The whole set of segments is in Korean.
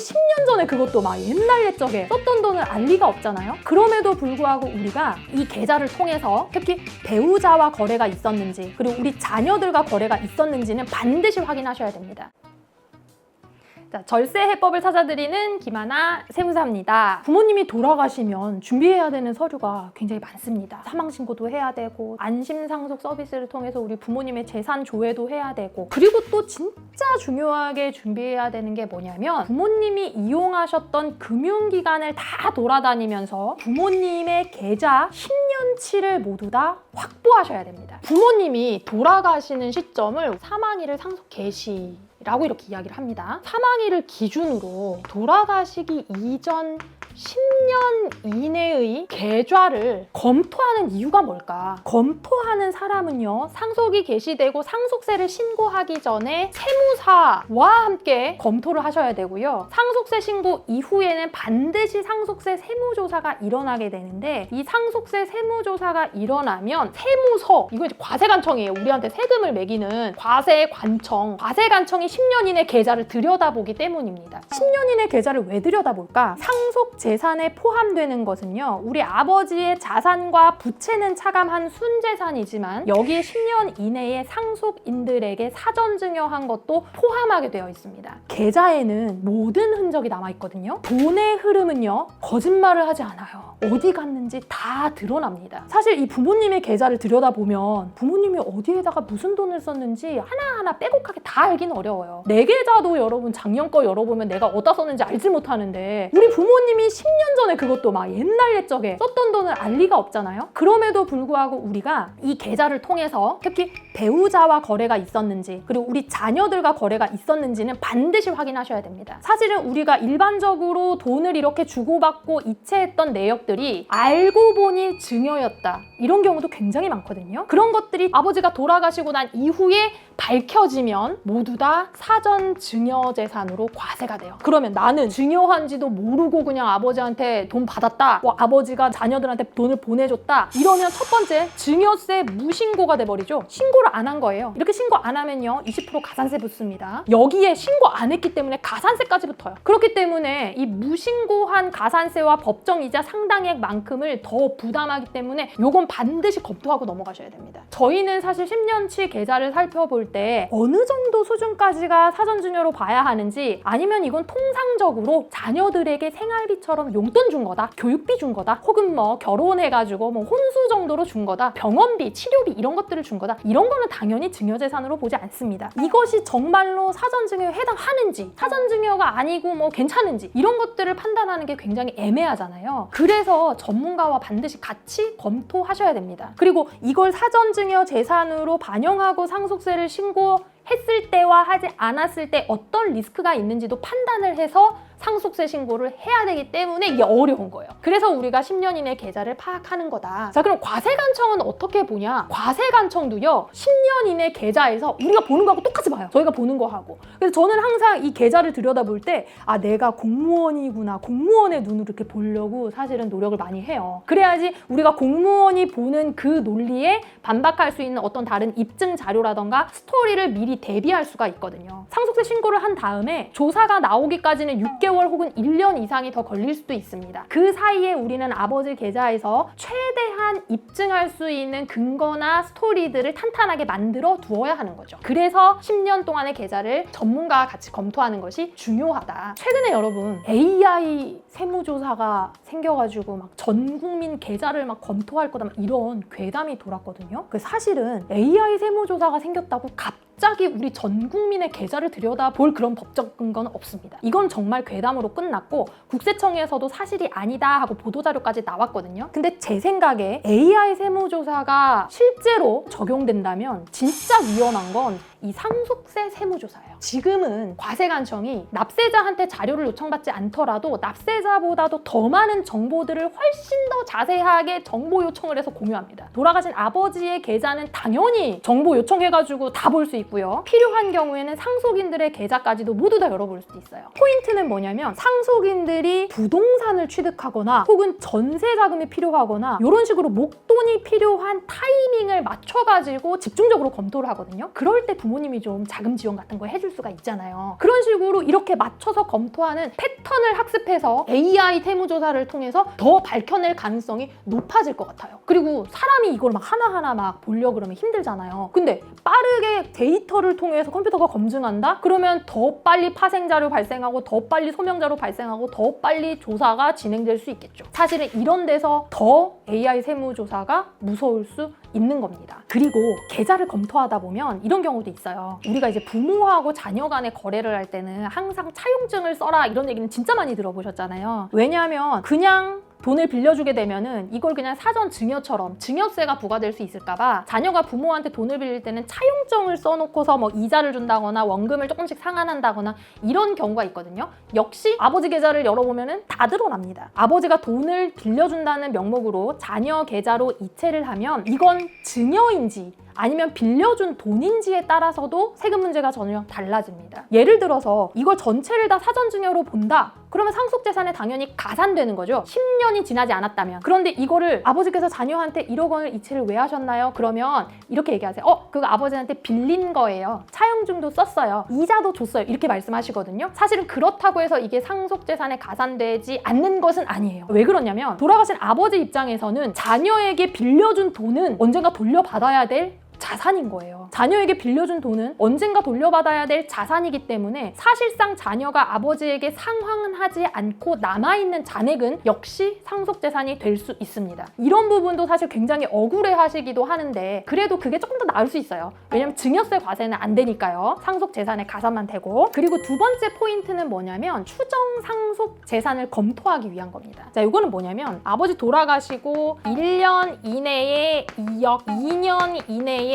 10년 전에 그것도 막 옛날 옛적에 썼던 돈을 알 리가 없잖아요. 그럼에도 불구하고 우리가 이 계좌를 통해서 특히 배우자와 거래가 있었는지 그리고 우리 자녀들과 거래가 있었는지는 반드시 확인하셔야 됩니다. 자, 절세 해법을 찾아드리는 김하나 세무사입니다. 부모님이 돌아가시면 준비해야 되는 서류가 굉장히 많습니다. 사망신고도 해야 되고 안심상속 서비스를 통해서 우리 부모님의 재산 조회도 해야 되고 그리고 또 진짜 중요하게 준비해야 되는 게 뭐냐면 부모님이 이용하셨던 금융기관을 다 돌아다니면서 부모님의 계좌 10년치를 모두 다 확보하셔야 됩니다. 부모님이 돌아가시는 시점을 사망일을 상속 개시 라고 이렇게 이야기를 합니다. 사망일을 기준으로 돌아가시기 이전 10년 이내의 계좌를 검토하는 이유가 뭘까? 검토하는 사람은요, 상속이 개시되고 상속세를 신고하기 전에 세무사와 함께 검토를 하셔야 되고요. 상속세 신고 이후에는 반드시 상속세 세무조사가 일어나게 되는데 이 상속세 세무조사가 일어나면 세무서, 이거 이제 과세관청이에요. 우리한테 세금을 매기는 과세관청. 과세관청이 10년 이내 계좌를 들여다보기 때문입니다. 10년 이내 계좌를 왜 들여다볼까? 상속 재산에 포함되는 것은요, 우리 아버지의 자산과 부채는 차감한 순재산이지만 여기에 10년 이내에 상속인들에게 사전 증여한 것도 포함하게 되어 있습니다. 계좌에는 모든 흔적이 남아있거든요. 돈의 흐름은요, 거짓말을 하지 않아요. 어디 갔는지 다 드러납니다. 사실 이 부모님의 계좌를 들여다보면 부모님이 어디에다가 무슨 돈을 썼는지 하나하나 빼곡하게 다 알기는 어려워요. 내 계좌도 여러분 작년 거 열어보면 내가 어디다 썼는지 알지 못하는데 우리 부모님이 10년 전에 그것도 막 옛날 옛적에 썼던 돈을 알 리가 없잖아요. 그럼에도 불구하고 우리가 이 계좌를 통해서 특히 배우자와 거래가 있었는지 그리고 우리 자녀들과 거래가 있었는지는 반드시 확인하셔야 됩니다. 사실은 우리가 일반적으로 돈을 이렇게 주고받고 이체했던 내역들이 알고 보니 증여였다, 이런 경우도 굉장히 많거든요. 그런 것들이 아버지가 돌아가시고 난 이후에 밝혀지면 모두 다 사전 증여재산으로 과세가 돼요. 그러면 나는 증여한지도 모르고 그냥 아버지한테 돈 받았다, 아버지가 자녀들한테 돈을 보내줬다, 이러면 첫 번째 증여세 무신고가 돼버리죠. 신고를 안 한 거예요. 이렇게 신고 안 하면요 20% 가산세 붙습니다. 여기에 신고 안 했기 때문에 가산세까지 붙어요. 그렇기 때문에 이 무신고한 가산세와 법정이자 상당액만큼을 더 부담하기 때문에 요건 반드시 검토하고 넘어가셔야 됩니다. 저희는 사실 10년치 계좌를 살펴볼 때 어느 정도 수준까지가 사전증여로 봐야 하는지, 아니면 이건 통상적으로 자녀들에게 생활비처럼 용돈 준 거다, 교육비 준 거다, 혹은 뭐 결혼해가지고 뭐 혼수 정도로 준 거다, 병원비, 치료비 이런 것들을 준 거다, 이런 거는 당연히 증여재산으로 보지 않습니다. 이것이 정말로 사전증여에 해당하는지, 사전증여가 아니고 뭐 괜찮은지, 이런 것들을 판단하는 게 굉장히 애매하잖아요. 그래서 전문가와 반드시 같이 검토하셔야 됩니다. 그리고 이걸 사전증여 재산으로 반영하고 상속세를 신고했을 때와 하지 않았을 때 어떤 리스크가 있는지도 판단을 해서 상속세 신고를 해야 되기 때문에 이게 어려운 거예요. 그래서 우리가 10년 이내 계좌를 파악하는 거다. 자, 그럼 과세관청은 어떻게 보냐? 과세관청도요 10년 이내 계좌에서 우리가 보는 거하고 똑같이 봐요. 저희가 보는 거하고. 그래서 저는 항상 이 계좌를 들여다볼 때 내가 공무원이구나, 공무원의 눈으로 이렇게 보려고 사실은 노력을 많이 해요. 그래야지 우리가 공무원이 보는 그 논리에 반박할 수 있는 어떤 다른 입증 자료라던가 스토리를 미리 대비할 수가 있거든요. 상속세 신고를 한 다음에 조사가 나오기까지는 6개월 혹은 1년 이상이 더 걸릴 수도 있습니다. 그 사이에 우리는 아버지 계좌에서 최대한 입증할 수 있는 근거나 스토리들을 탄탄하게 만들어 두어야 하는 거죠. 그래서 10년 동안의 계좌를 전문가와 같이 검토하는 것이 중요하다. 최근에 여러분 AI 세무조사가 생겨가지고 막 전 국민 계좌를 막 검토할 거다, 막 이런 괴담이 돌았거든요. 사실은 AI 세무조사가 생겼다고 갑자기 우리 전 국민의 계좌를 들여다볼 그런 법적 근거는 없습니다. 이건 정말 괴담으로 끝났고 국세청에서도 사실이 아니다 하고 보도자료까지 나왔거든요. 근데 제 생각에 AI 세무조사가 실제로 적용된다면 진짜 위험한 건 이 상속세 세무조사예요. 지금은 과세관청이 납세자한테 자료를 요청받지 않더라도 납세자보다도 더 많은 정보들을 훨씬 더 자세하게 정보 요청을 해서 공유합니다. 돌아가신 아버지의 계좌는 당연히 정보 요청해가지고 다 볼 수 있고요. 필요한 경우에는 상속인들의 계좌까지도 모두 다 열어볼 수도 있어요. 포인트는 뭐냐면 상속인들이 부동산을 취득하거나 혹은 전세 자금이 필요하거나 이런 식으로 목돈이 필요한 타이밍을 맞춰가지고 집중적으로 검토를 하거든요. 그럴 때 부모님이 좀 자금 지원 같은 거 해줄 수가 있잖아요. 그런 식으로 이렇게 맞춰서 검토하는 패턴을 학습해서 AI 세무조사를 통해서 더 밝혀낼 가능성이 높아질 것 같아요. 그리고 사람이 이걸 막 하나하나 막 보려고 그러면 힘들잖아요. 근데 빠르게 데이터를 통해서 컴퓨터가 검증한다? 그러면 더 빨리 파생자료 발생하고 더 빨리 소명자료 발생하고 더 빨리 조사가 진행될 수 있겠죠. 사실은 이런 데서 더 AI 세무조사가 무서울 수 있는 겁니다. 그리고 계좌를 검토하다 보면 이런 경우도 있어요. 우리가 이제 부모하고 자녀 간의 거래를 할 때는 항상 차용증을 써라 이런 얘기는 진짜 많이 들어보셨잖아요. 왜냐하면 그냥 돈을 빌려주게 되면은 이걸 그냥 사전 증여처럼 증여세가 부과될 수 있을까봐 자녀가 부모한테 돈을 빌릴 때는 차용증을 써놓고서 뭐 이자를 준다거나 원금을 조금씩 상환한다거나 이런 경우가 있거든요. 역시 아버지 계좌를 열어보면은 다 드러납니다. 아버지가 돈을 빌려준다는 명목으로 자녀 계좌로 이체를 하면 이건 증여인지 아니면 빌려준 돈인지에 따라서도 세금 문제가 전혀 달라집니다. 예를 들어서 이걸 전체를 다 사전증여로 본다? 그러면 상속재산에 당연히 가산되는 거죠. 10년이 지나지 않았다면. 그런데 이거를 아버지께서 자녀한테 1억 원을 이체를 왜 하셨나요? 그러면 이렇게 얘기하세요. 그거 아버지한테 빌린 거예요. 차용증도 썼어요. 이자도 줬어요. 이렇게 말씀하시거든요. 사실은 그렇다고 해서 이게 상속재산에 가산되지 않는 것은 아니에요. 왜 그러냐면 돌아가신 아버지 입장에서는 자녀에게 빌려준 돈은 언젠가 돌려받아야 될 자산인 거예요. 자녀에게 빌려준 돈은 언젠가 돌려받아야 될 자산이기 때문에 사실상 자녀가 아버지에게 상환하지 않고 남아있는 잔액은 역시 상속재산이 될 수 있습니다. 이런 부분도 사실 굉장히 억울해 하시기도 하는데 그래도 그게 조금 더 나을 수 있어요. 왜냐면 증여세 과세는 안 되니까요. 상속재산에 가산만 되고. 그리고 두 번째 포인트는 뭐냐면 추정 상속재산을 검토하기 위한 겁니다. 자, 이거는 뭐냐면 아버지 돌아가시고 1년 이내에 2억, 2년 이내에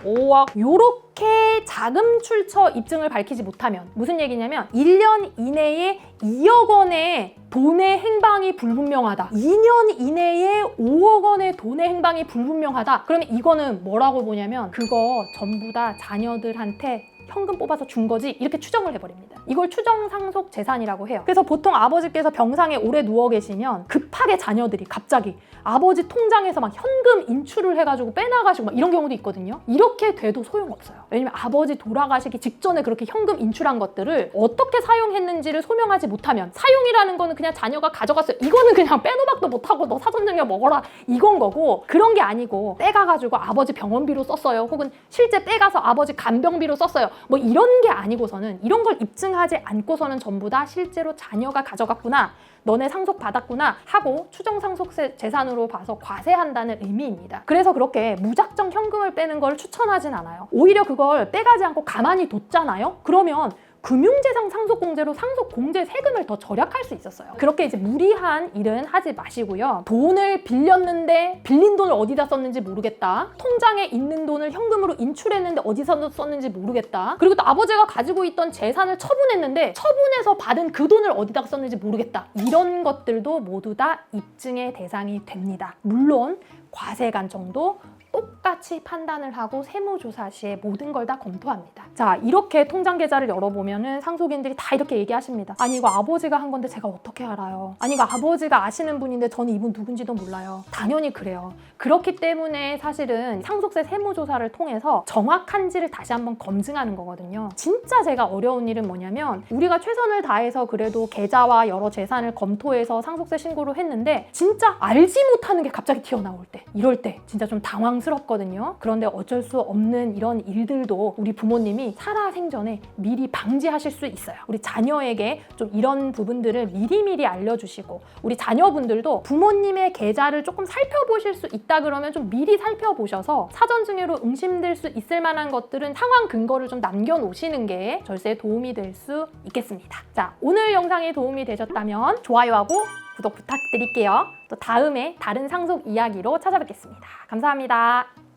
5억 요렇게 자금 출처 입증을 밝히지 못하면 무슨 얘기냐면 1년 이내에 2억 원의 돈의 행방이 불분명하다. 2년 이내에 5억 원의 돈의 행방이 불분명하다. 그러면 이거는 뭐라고 보냐면 그거 전부 다 자녀들한테 현금 뽑아서 준 거지 이렇게 추정을 해버립니다. 이걸 추정 상속 재산이라고 해요. 그래서 보통 아버지께서 병상에 오래 누워 계시면 급하게 자녀들이 갑자기 아버지 통장에서 막 현금 인출을 해가지고 빼나가시고 막 이런 경우도 있거든요. 이렇게 돼도 소용없어요. 왜냐면 아버지 돌아가시기 직전에 그렇게 현금 인출한 것들을 어떻게 사용했는지를 소명하지 못하면 사용이라는 거는 그냥 자녀가 가져갔어요. 이거는 그냥 빼도 박도 못하고 너 사전증여 먹어라 이건 거고 그런 게 아니고 빼가가지고 아버지 병원비로 썼어요. 혹은 실제 빼가서 아버지 간병비로 썼어요. 뭐 이런 게 아니고서는 이런 걸 입증하지 않고서는 전부 다 실제로 자녀가 가져갔구나 너네 상속 받았구나 하고 추정 상속세 재산으로 봐서 과세한다는 의미입니다. 그래서 그렇게 무작정 현금을 빼는 걸 추천하진 않아요. 오히려 그걸 빼가지 않고 가만히 뒀잖아요. 그러면 금융재산 상속공제로 상속공제 세금을 더 절약할 수 있었어요. 그렇게 이제 무리한 일은 하지 마시고요. 돈을 빌렸는데 빌린 돈을 어디다 썼는지 모르겠다. 통장에 있는 돈을 현금으로 인출했는데 어디서 썼는지 모르겠다. 그리고 또 아버지가 가지고 있던 재산을 처분했는데 처분해서 받은 그 돈을 어디다 썼는지 모르겠다. 이런 것들도 모두 다 입증의 대상이 됩니다. 물론 과세관청도 똑같이 판단을 하고 세무조사 시에 모든 걸 다 검토합니다. 자, 이렇게 통장 계좌를 열어보면은 상속인들이 다 이렇게 얘기하십니다. 아니 이거 아버지가 한 건데 제가 어떻게 알아요? 아니 이거 아버지가 아시는 분인데 저는 이분 누군지도 몰라요. 당연히 그래요. 그렇기 때문에 사실은 상속세 세무조사를 통해서 정확한지를 다시 한번 검증하는 거거든요. 진짜 제가 어려운 일은 뭐냐면 우리가 최선을 다해서 그래도 계좌와 여러 재산을 검토해서 상속세 신고를 했는데 진짜 알지 못하는 게 갑자기 튀어나올 때 이럴 때 진짜 좀 당황스럽거든요. 그런데 어쩔 수 없는 이런 일들도 우리 부모님이 살아생전에 미리 방지하실 수 있어요. 우리 자녀에게 좀 이런 부분들을 미리미리 알려주시고 우리 자녀분들도 부모님의 계좌를 조금 살펴보실 수 있다 그러면 좀 미리 살펴보셔서 사전증여로 응심될 수 있을 만한 것들은 상황 근거를 좀 남겨놓으시는 게 절세에 도움이 될 수 있겠습니다. 자, 오늘 영상이 도움이 되셨다면 좋아요하고 구독 부탁드릴게요. 또 다음에 다른 상속 이야기로 찾아뵙겠습니다. 감사합니다.